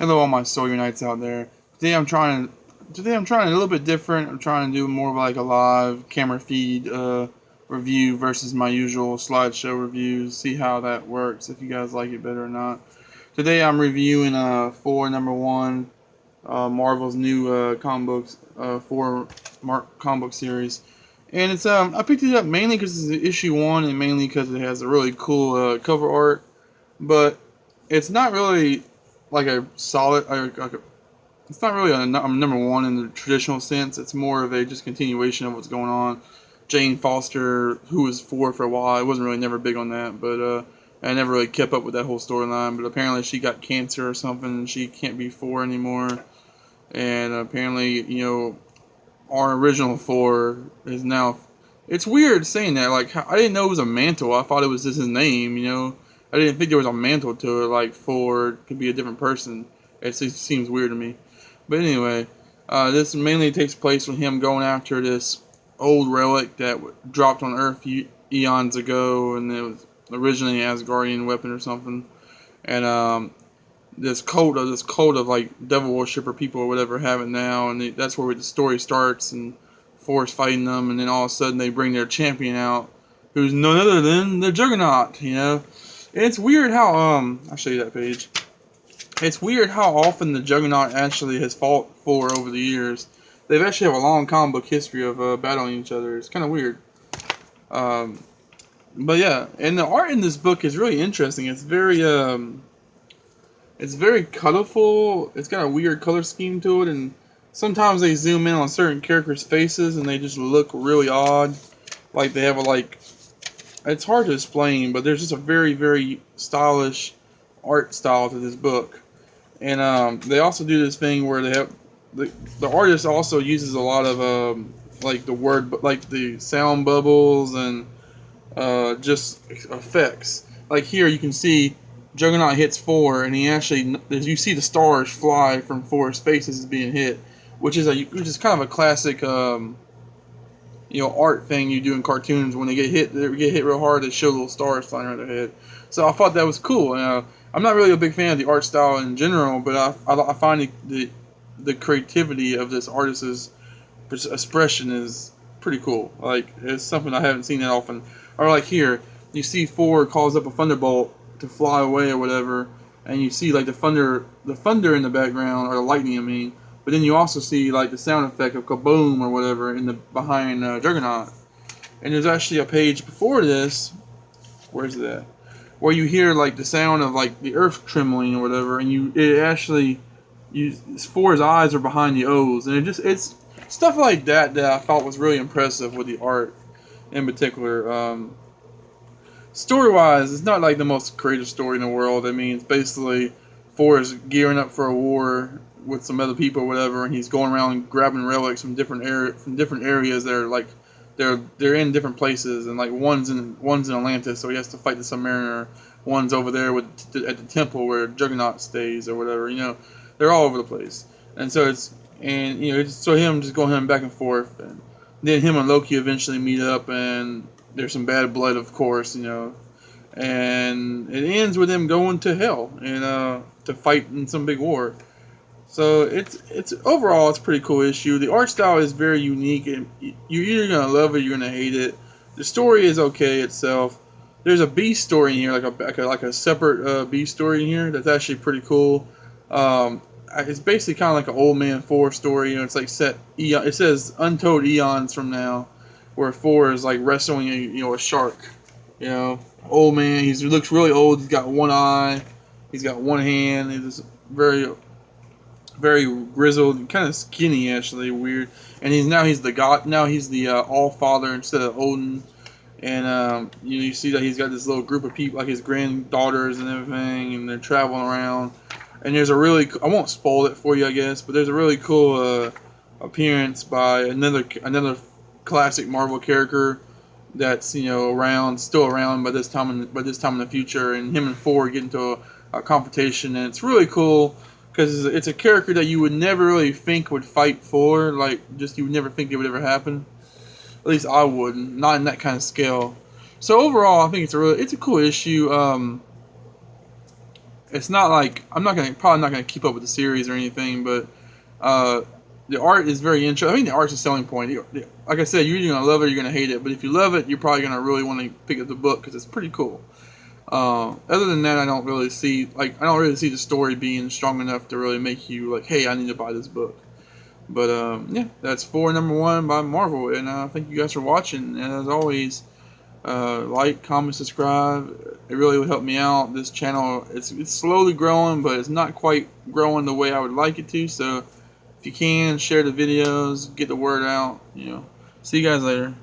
Hello, all my Sawyer Knights out there. Today I'm trying a little bit different. I'm trying to do more of like a live camera feed review versus my usual slideshow reviews. See how that works. If you guys like it better or not. Today I'm reviewing Thor #1, Marvel's new comic books Thor comic book series, and it's I picked it up mainly because it's issue 1 and mainly because it has a really cool cover art, but it's not really like a solid it's not really a #1 in the traditional sense. It's more of a just continuation of what's going on. Jane Foster, who was Thor for a while, I wasn't really never big on that, but I never really kept up with that whole storyline. But apparently she got cancer or something, and she can't be Thor anymore. And apparently, our original Thor is now. It's weird saying that. Like, I didn't know it was a mantle. I thought it was just his name. I didn't think there was a mantle to it. Like Thor could be a different person. It just seems weird to me. But anyway, this mainly takes place with him going after this old relic that dropped on Earth eons ago, and it was originally an Asgardian weapon or something. And this cult of like devil worshiper people or whatever have it now, and that's where the story starts. And Thor's fighting them, and then all of a sudden they bring their champion out, who's none other than the Juggernaut. And it's weird how I'll show you that page. It's weird how often the Juggernaut actually has fought Thor over the years. They've actually have a long comic book history of battling each other. It's kind of weird. But yeah, and the art in this book is really interesting. It's very colorful. It's got a weird color scheme to it, and sometimes they zoom in on certain characters' faces and they just look really odd. Like they have it's hard to explain, but there's just a very, very stylish art style to this book. And they also do this thing where they have the artist also uses a lot of like the sound bubbles and just effects. Like here you can see Juggernaut hits Thor, and you see the stars fly from Thor's face as it's being hit, which is kind of a classic art thing you do in cartoons. When they get hit real hard, they show little stars flying around their head. So I thought that was cool. I'm not really a big fan of the art style in general, but I find the creativity of this artist's expression is pretty cool. Like, it's something I haven't seen that often. Or like here, you see Thor calls up a thunderbolt to fly away or whatever, and you see like the thunder in the background, or the lightning, I mean. But then you also see like the sound effect of kaboom or whatever behind Juggernaut. And there's actually a page before this. Where's that? Where you hear like the sound of like the earth trembling or whatever, and Thor's eyes are behind the O's, and it's stuff like that I thought was really impressive with the art in particular. Story-wise, it's not like the most creative story in the world. I mean, it's basically Thor is gearing up for a war with some other people or whatever, and he's going around grabbing relics from different areas that are like they're in different places, and like one's in Atlantis, so he has to fight the Submariner. One's over there at the temple where Juggernaut stays or whatever. They're all over the place, and so it's him just going back and forth, and then him and Loki eventually meet up, and there's some bad blood, of course, and it ends with them going to hell and to fight in some big war. So it's overall it's a pretty cool issue. The art style is very unique, and you're either gonna love it or you're gonna hate it. The story is okay itself. There's a B story in here, like a separate B story in here that's actually pretty cool. It's basically kind of like an old man Thor story. It's like it says untold eons from now, where Thor is like wrestling a shark. Old man. He looks really old. He's got one eye. He's got one hand. He's very very grizzled, kind of skinny, actually, weird. And he's the god. Now he's the All Father instead of Odin. And you see that he's got this little group of people, like his granddaughters and everything, and they're traveling around. And there's I won't spoil it for you, I guess, but there's a really cool appearance by another classic Marvel character that's still around by this time in the future, and him and Thor get into a confrontation, and it's really cool. Because it's a character that you would never really think would fight for, you would never think it would ever happen. At least I wouldn't, not in that kind of scale. So overall, I think it's a cool issue. it's not like I'm not gonna probably not gonna keep up with the series or anything, but the art is very interesting. I think the art's a selling point. Like I said, you're either gonna love it or you're gonna hate it. But if you love it, you're probably gonna really want to pick up the book because it's pretty cool. Other than that, I don't really see the story being strong enough to really make you like, hey, I need to buy this book. But yeah, that's Thor #1 by Marvel, and thank you guys for watching. And as always, like, comment, subscribe. It really would help me out. This channel, it's slowly growing, but it's not quite growing the way I would like it to. So if you can, share the videos, get the word out. See you guys later.